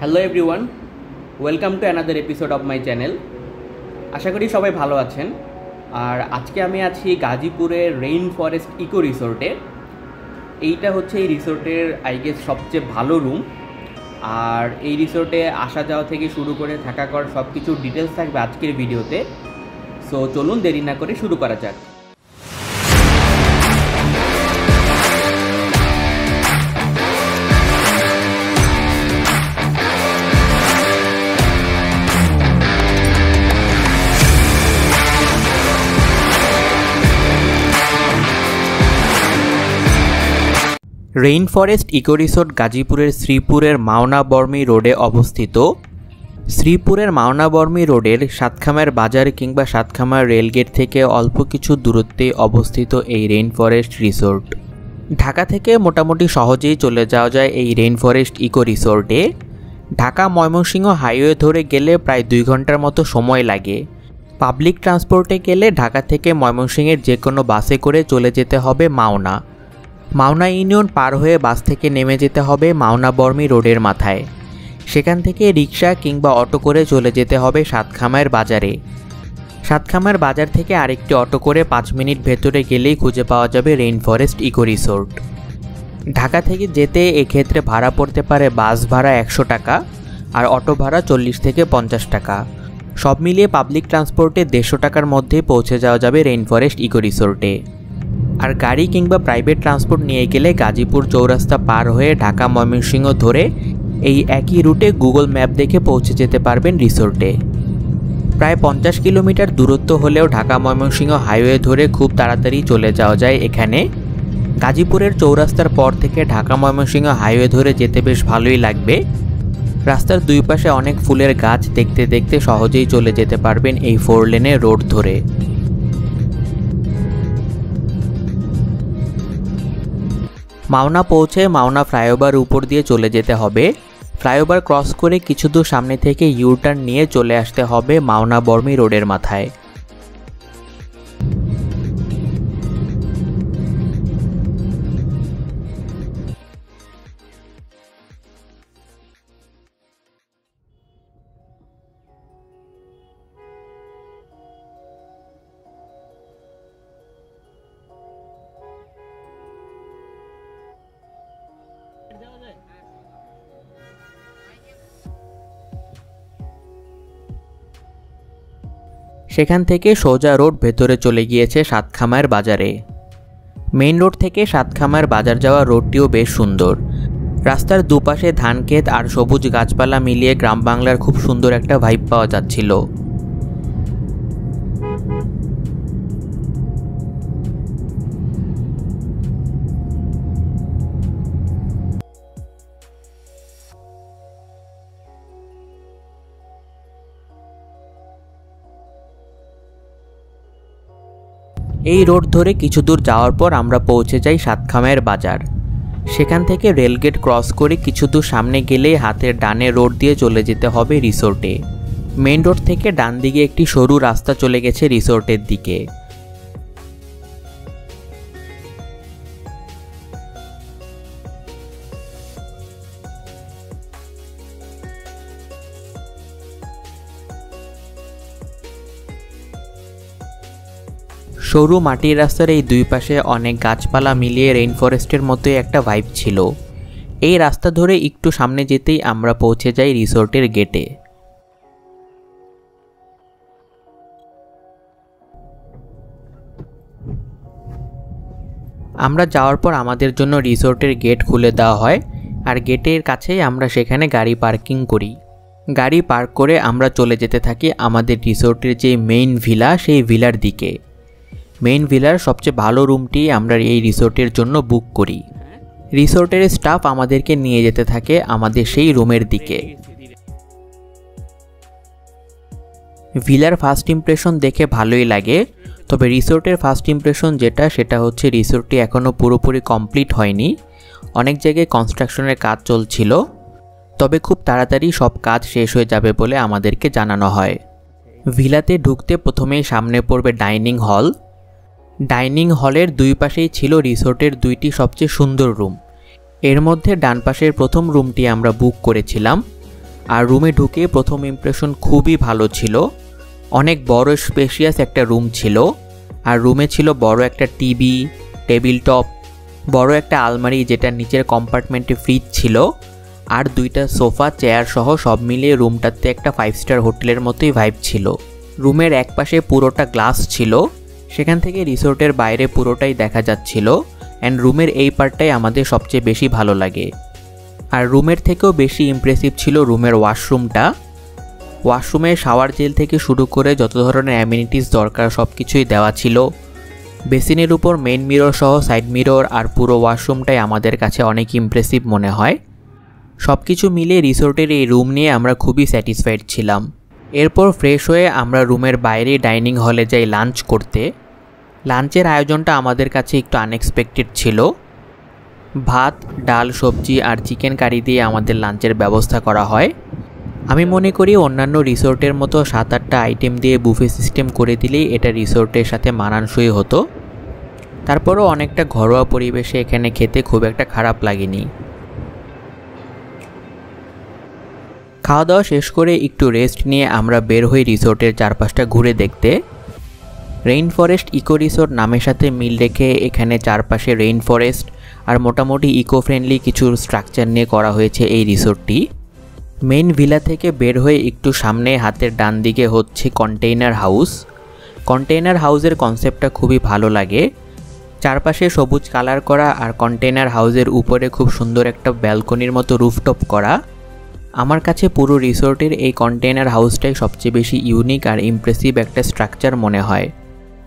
Hello everyone, welcome to another episode of my channel. আশা করি সবাই ভালো আছেন। আর আজকে আমি আছি গাজীপুরের রেইন ফরেস্ট ইকো রিসোর্টে। এইটা হচ্ছে এই রিসোর্টের আই গেস সবচেয়ে ভালো রুম। আর এই রিসোর্টে আসা যাওয়া থেকে শুরু করে থাকা করার সব কিছু ডিটেলস থাকবে আজকের ভিডিওতে। সো চলুন দেরি না করে শুরু করা যাক। রেইন ফরেস্ট ইকো রিসোর্ট গাজীপুরের শ্রীপুরের মাওনা বর্মী রোডে অবস্থিত। শ্রীপুরের মাওনা বর্মী রোডের সাতখামার বাজার কিংবা সাতখামার রেলগেট থেকে অল্প কিছু দূরত্বে অবস্থিত এই রেইন ফরেস্ট রিসোর্ট। ঢাকা থেকে মোটামুটি সহজেই চলে যাওয়া যায় এই রেইন ফরেস্ট ইকো রিসোর্টে। ঢাকা ময়মনসিংহ হাইওয়ে ধরে গেলে প্রায় 2 ঘন্টার মতো সময় লাগে। পাবলিক ট্রান্সপোর্টে গেলে ঢাকা থেকে ময়মনসিংহের যে কোনো বাসে করে চলে যেতে হবে মাওনা। মাওনা ইউনিয়ন পার হয়ে বাস থেকে নেমে যেতে হবে মাওনা বর্মী রোডের মাথায়। সেখান থেকে রিক্সা কিংবা অটো করে চলে যেতে হবে সাতখামার বাজারে। সাতখামার বাজার থেকে আরেকটি অটো করে 5 মিনিট ভেতরে গেলেই খুঁজে পাওয়া যাবে rain forest eco resort. Dhaka থেকে যেতে এক্ষেত্রে ভাড়া পড়তে পারে বাস ভাড়া 100 টাকা আর অটো ভাড়া 40 থেকে 50 টাকা। সব মিলিয়ে পাবলিক ট্রান্সপোর্টে 150 টাকার মধ্যে পৌঁছে যাওয়া যাবে রেইন ফরেস্ট ইকো রিসোর্টে। আর গাড়ি কিংবা প্রাইভেট ট্রান্সপোর্ট নিয়ে গেলে গাজীপুর চৌরাস্তা পার হয়ে ঢাকা ময়মনসিংহ ধরে এই একই রুটে গুগল ম্যাপ দেখে পৌঁছে যেতে পারবেন রিসোর্টে। প্রায় 50 কিলোমিটার দূরত্ব হলেও ঢাকা ময়মনসিংহ হাইওয়ে ধরে খুব তাড়াতাড়ি চলে যাওয়া যায় এখানে। গাজীপুরের চৌরাস্তার পর থেকে ঢাকা ময়মনসিংহ হাইওয়ে ধরে যেতে বেশ ভালোই লাগবে। রাস্তার দুই পাশে অনেক ফুলের গাছ দেখতে দেখতে সহজেই চলে যেতে পারবেন এই 4 লেনের রোড ধরে। মাওনা পৌঁছে মাওনা ফ্লাইওভার উপর দিয়ে চলে যেতে হবে। ফ্লাইওভার ক্রস করে কিছু দূর সামনে থেকে ইউটার্ন নিয়ে চলে আসতে হবে মাওনা বর্মী রোডের মাথায়। সেখান থেকে সোজা রোড ভেতরে চলে গিয়েছে সাতখামার বাজারে। মেইন রোড থেকে সাতখামার বাজার যাওয়া রোডটিও বেশ সুন্দর। রাস্তার দুপাশে ধানক্ষেত আর সবুজ গাছপালা মিলিয়ে গ্রাম বাংলার খুব সুন্দর একটা ভাইব পাওয়া যাচ্ছিল। এই রোড ধরে কিছু দূর যাওয়ার পর আমরা পৌঁছে যাই সাতখামার বাজার। সেখান থেকে রেলগেট ক্রস করে কিছু দূর সামনে গেলেই হাতের ডানে রোড দিয়ে চলে যেতে হবে রিসোর্টে। মেইন রোড থেকে ডান দিকে একটি সরু রাস্তা চলে গেছে রিসোর্টের দিকে। সরু মাটির রাস্তার এই দুই পাশে অনেক গাছপালা মিলিয়ে রেইন ফরেস্টের মতোই একটা ভাইব ছিল। এই রাস্তা ধরে একটু সামনে যেতেই আমরা পৌঁছে যাই রিসোর্টের গেটে। আমরা যাওয়ার পর আমাদের জন্য রিসোর্টের গেট খুলে দেওয়া হয় আর গেটের কাছেই আমরা সেখানে গাড়ি পার্কিং করি। গাড়ি পার্ক করে আমরা চলে যেতে থাকি আমাদের রিসোর্টের যে মেইন ভিলা সেই ভিলার দিকে। মেইন ভিলার সবচেয়ে ভালো রুমটি আমরা এই রিসোর্টের জন্য বুক করি। রিসোর্টের স্টাফ আমাদেরকে নিয়ে যেতে থাকে আমাদের সেই রুমের দিকে। ভিলার ফার্স্ট ইমপ্রেশন দেখে ভালোই লাগে, তবে রিসোর্টের ফার্স্ট ইমপ্রেশন সেটা হচ্ছে রিসোর্টটি এখনও পুরোপুরি কমপ্লিট হয়নি। অনেক জায়গায় কনস্ট্রাকশনের কাজ চলছিল, তবে খুব তাড়াতাড়ি সব কাজ শেষ হয়ে যাবে বলে আমাদেরকে জানানো হয়। ভিলাতে ঢুকতে প্রথমেই সামনে পড়বে ডাইনিং হল। ডাইনিং হলের দুই পাশেই ছিল রিসোর্টের 2টি সবচেয়ে সুন্দর রুম। এর মধ্যে ডান পাশের প্রথম রুমটি আমরা বুক করেছিলাম আর রুমে ঢুকে প্রথম ইমপ্রেশন খুবই ভালো ছিল। অনেক বড় স্পেশিয়াস একটা রুম ছিল, আর রুমে ছিল বড় একটা টিভি, টেবিল টপ, বড় একটা আলমারি যেটার নিচের কম্পার্টমেন্টে ফ্রিজ ছিল, আর 2টা সোফা চেয়ার সহ সব মিলিয়ে রুমটাতে একটা 5 স্টার হোটেলের মতোই ভাইব ছিল। রুমের একপাশে পুরোটা গ্লাস ছিল, সেখান থেকে রিসোর্টের বাইরে পুরোটাই দেখা যাচ্ছিল। অ্যান্ড রুমের এই পার্টটাই আমাদের সবচেয়ে বেশি ভালো লাগে। আর রুমের থেকেও বেশি ইমপ্রেসিভ ছিল রুমের ওয়াশরুমটা। ওয়াশরুমে শাওয়ার জেল থেকে শুরু করে যত ধরনের অ্যামিনিটিস দরকার সব কিছুই দেওয়া ছিল। বেসিনের উপর মেইন মিরর সহ সাইড মিরর, আর পুরো ওয়াশরুমটাই আমাদের কাছে অনেক ইমপ্রেসিভ মনে হয়। সব কিছু মিলিয়ে রিসোর্টের এই রুম নিয়ে আমরা খুবই স্যাটিসফাইড ছিলাম। এরপর ফ্রেশ হয়ে আমরা রুমের বাইরে ডাইনিং হলে যাই লাঞ্চ করতে। লাঞ্চের আয়োজনটা আমাদের কাছে একটু আনএক্সপেক্টেড ছিল। ভাত, ডাল, সবজি আর চিকেন কারি দিয়ে আমাদের লাঞ্চের ব্যবস্থা করা হয়। আমি মনে করি অন্যান্য রিসোর্টের মতো 7-8টা আইটেম দিয়ে বুফে সিস্টেম করে দিলেই এটা রিসোর্টের সাথে মানানসই হতো। তারপরও অনেকটা ঘরোয়া পরিবেশে এখানে খেতে খুব একটা খারাপ লাগেনি। খাওয়া দাওয়া শেষ করে একটু রেস্ট নিয়ে আমরা বের হই রিসোর্টের চারপাশটা ঘুরে দেখতে। রেইন ফরেস্ট ইকো রিসোর্ট নামের সাথে মিল রেখে এখানে চারপাশে রেইন ফরেস্ট আর মোটামুটি ইকো ফ্রেন্ডলি কিছু স্ট্রাকচার নিয়ে করা হয়েছে এই রিসোর্টটি। মেইন ভিলা থেকে বের হয়ে একটু সামনে হাতের ডান দিকে হচ্ছে কন্টেইনার হাউস। কন্টেইনার হাউসের কনসেপ্টটা খুবই ভালো লাগে। চারপাশে সবুজ কালার করা, আর কন্টেইনার হাউসের উপরে খুব সুন্দর একটা ব্যালকনির মতো রুফটপ করা। আমার কাছে পুরো রিসোর্টের এই কন্টেইনার হাউসটাই সবচেয়ে বেশি ইউনিক আর ইমপ্রেসিভ একটা স্ট্রাকচার মনে হয়।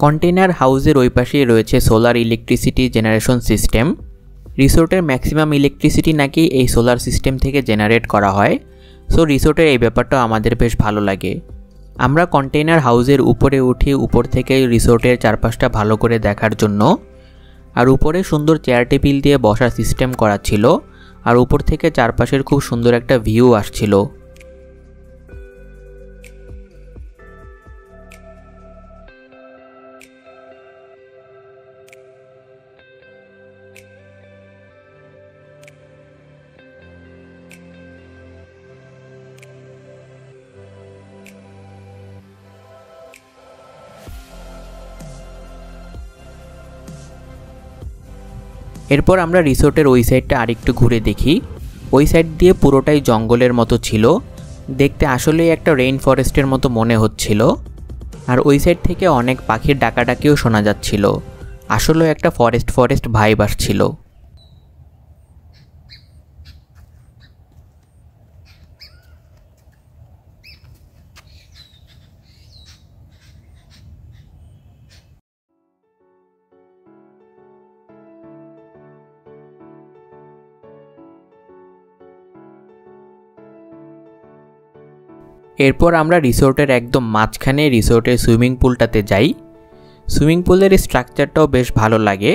কন্টেইনার হাউসের ওই পাশেই রয়েছে সোলার ইলেকট্রিসিটি জেনারেশন সিস্টেম। রিসোর্টের ম্যাক্সিমাম ইলেকট্রিসিটি নাকি এই সোলার সিস্টেম থেকে জেনারেট করা হয়। সো রিসোর্টের এই ব্যাপারটা আমাদের বেশ ভালো লাগে। আমরা কন্টেইনার হাউসের উপরে উঠি উপর থেকে রিসোর্টের চারপাশটা ভালো করে দেখার জন্য। আর উপরে সুন্দর চেয়ার টেবিল দিয়ে বসার সিস্টেম করা ছিল, আর উপর থেকে চারপাশের খুব সুন্দর একটা ভিউ আসছিল। এরপর আমরা রিসোর্টের ওই সাইডটা আরেকটু ঘুরে দেখি। ওই সাইড দিয়ে পুরোটাই জঙ্গলের মতো ছিল, দেখতে আসলেই একটা রেইন ফরেস্টের মতো মনে হচ্ছিল। আর ওই সাইড থেকে অনেক পাখির ডাকাডাকিও শোনা যাচ্ছিল। আসলে একটা ফরেস্ট ভাইব আসছিল। এরপর আমরা রিসোর্টের একদম মাঝখানে রিসোর্টের সুইমিং পুলটাতে যাই। সুইমিং পুলের স্ট্রাকচারটাও বেশ ভালো লাগে।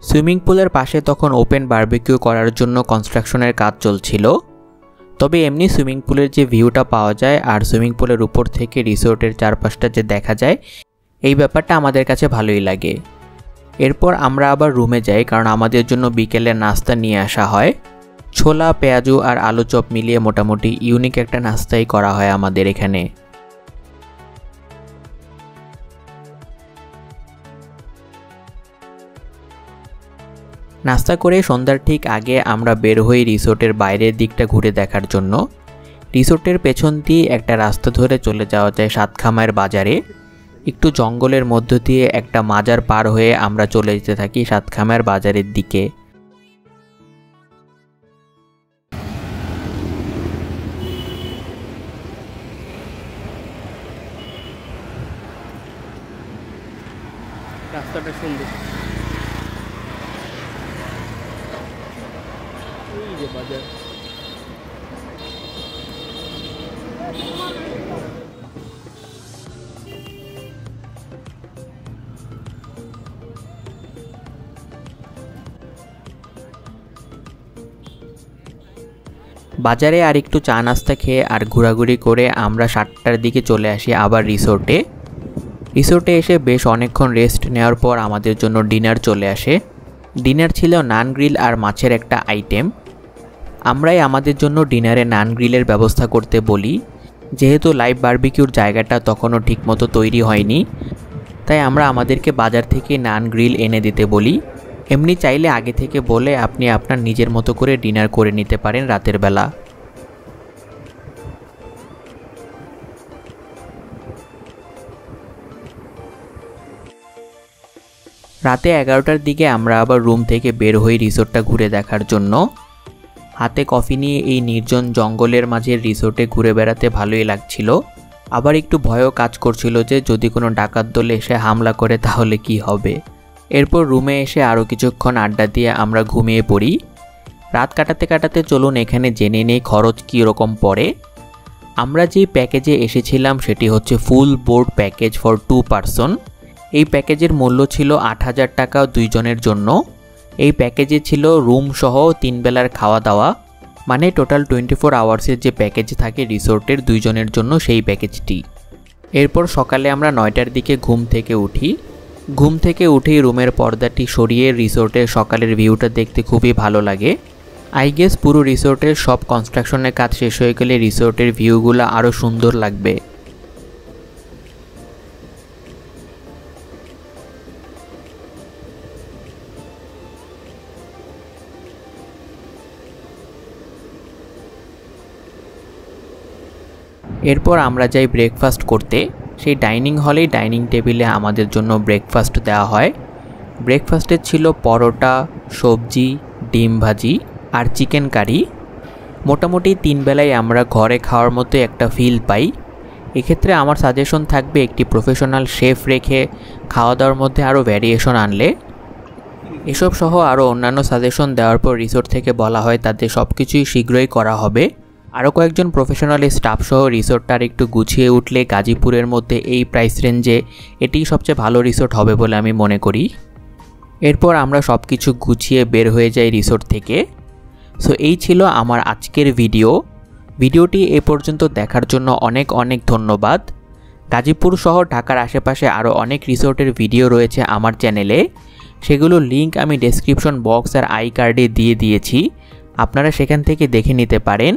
সুইমিং পুলের পাশে তখন ওপেন বারবিকিউ করার জন্য কনস্ট্রাকশনের কাজ চলছিল। তবে এমনি সুইমিং পুলের যে ভিউটা পাওয়া যায় আর সুইমিং পুলের উপর থেকে রিসোর্টের চারপাশটা যে দেখা যায়, এই ব্যাপারটা আমাদের কাছে ভালোই লাগে। এরপর আমরা আবার রুমে যাই, কারণ আমাদের জন্য বিকেলের নাস্তা নিয়ে আসা হয়। ছোলা, পেঁয়াজু আর আলু চপ মিলিয়ে মোটামুটি ইউনিক একটা নাস্তাই করা হয় আমাদের এখানে। নাস্তা করে সন্ধ্যার ঠিক আগে আমরা বের হই রিসোর্টের বাইরের দিকটা ঘুরে দেখার জন্য। রিসোর্টের পেছন দিয়ে একটা রাস্তা ধরে চলে যাওয়া যায় সাতখামার বাজারে। একটু জঙ্গলের মধ্য দিয়ে একটা মাজার পার হয়ে আমরা চলে যেতে থাকি সাতখামার বাজারের দিকে। রাস্তাটা সুন্দর, এই যে বাজার। বাজারে আর একটু চা নাস্তা খেয়ে আর ঘোরাঘুরি করে আমরা 7টার দিকে চলে আসি আবার রিসোর্টে। রিসোর্টে এসে বেশ অনেকক্ষণ রেস্ট নেওয়ার পর আমাদের জন্য ডিনার চলে আসে। ডিনার ছিল নান গ্রিল আর মাছের একটা আইটেম। আমরাই আমাদের জন্য ডিনারে নান গ্রিলের ব্যবস্থা করতে বলি। যেহেতু লাইভ বারবিকিউর জায়গাটা তখনও ঠিকমতো তৈরি হয়নি, তাই আমরা আমাদেরকে বাজার থেকে নান গ্রিল এনে দিতে বলি। এমনি চাইলে আগে থেকে বলে আপনি আপনার নিজের মতো করে ডিনার করে নিতে পারেন রাতের বেলা। রাতে 11টার দিকে আমরা আবার রুম থেকে বের হই রিসোর্টটা ঘুরে দেখার জন্য। হাতে কফি নিয়ে এই নির্জন জঙ্গলের মাঝে রিসোর্টে ঘুরে বেড়াতে ভালোই লাগছিল। আবার একটু ভয়ও কাজ করছিল যে যদি কোনো ডাকাত দল এসে হামলা করে তাহলে কি হবে। এরপর রুমে এসে আরও কিছুক্ষণ আড্ডা দিয়ে আমরা ঘুমিয়ে পড়ি। রাত কাটাতে কাটাতে চলুন এখানে জেনে নেই খরচ কী রকম পড়ে। আমরা যে প্যাকেজে এসেছিলাম সেটি হচ্ছে full board package for 2 person. এই প্যাকেজের মূল্য ছিল 8,000 টাকা 2 জনের জন্য। এই প্যাকেজে ছিল রুম সহ 3 বেলার খাওয়া দাওয়া, মানে টোটাল 24 আওয়ার্সের যে প্যাকেজ থাকে রিসোর্টের 2 জনের জন্য সেই প্যাকেজটি। এরপর সকালে আমরা 9টার দিকে ঘুম থেকে উঠি। ঘুম থেকে উঠেই রুমের পর্দাটি সরিয়ে রিসোর্টের সকালের ভিউটা দেখতে খুবই ভালো লাগে। আই গেস পুরো রিসোর্টের সব কনস্ট্রাকশনের কাজ শেষ হয়ে গেলে রিসোর্টের ভিউগুলো আরও সুন্দর লাগবে। এরপর আমরা যাই ব্রেকফাস্ট করতে। সেই ডাইনিং হলেই ডাইনিং টেবিলে আমাদের জন্য ব্রেকফাস্ট দেওয়া হয়। ব্রেকফাস্টে ছিল পরোটা, সবজি, ডিম ভাজি আর চিকেন কারি। মোটামুটি 3 বেলায় আমরা ঘরে খাওয়ার মতো একটা ফিল পাই। এক্ষেত্রে আমার সাজেশন থাকবে একটি প্রফেশনাল শেফ রেখে খাওয়া দাওয়ার মধ্যে আরও ভ্যারিয়েশন আনলে। এসব সহ আরও অন্যান্য সাজেশন দেওয়ার পর রিসোর্ট থেকে বলা হয় তাদের সব কিছুই শীঘ্রই করা হবে। আরও কয়েকজন প্রফেশনাল স্টাফ সহ রিসোর্টটার একটু গুছিয়ে উঠলে গাজীপুরের মধ্যে এই প্রাইস রেঞ্জে এটিই সবচেয়ে ভালো রিসোর্ট হবে বলে আমি মনে করি। এরপর আমরা সব কিছু গুছিয়ে বের হয়ে যাই রিসোর্ট থেকে। সো এই ছিল আমার আজকের ভিডিওটি এ পর্যন্ত দেখার জন্য অনেক অনেক ধন্যবাদ। গাজীপুর সহ ঢাকার আশেপাশে আরও অনেক রিসোর্টের ভিডিও রয়েছে আমার চ্যানেলে, সেগুলোর লিঙ্ক আমি ডেসক্রিপশন বক্স আর আই কার্ডে দিয়ে দিয়েছি, আপনারা সেখান থেকে দেখে নিতে পারেন।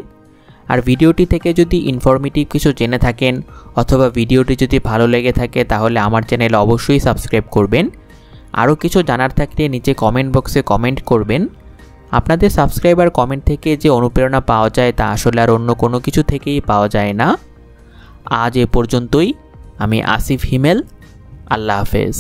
আর ভিডিওটি থেকে যদি ইনফরমেটিভ কিছু জেনে থাকেন অথবা ভিডিওটি যদি ভালো লেগে থাকে তাহলে আমার চ্যানেলে অবশ্যই সাবস্ক্রাইব করবেন। আরও কিছু জানার থাকলে নিচে কমেন্ট বক্সে কমেন্ট করবেন। আপনাদের সাবস্ক্রাইব আর কমেন্ট থেকে যে অনুপ্রেরণা পাওয়া যায় তা আসলে আর অন্য কোনো কিছু থেকেই পাওয়া যায় না। আজ এ পর্যন্তই। আমি আসিফ হিমেল। আল্লাহ হাফেজ।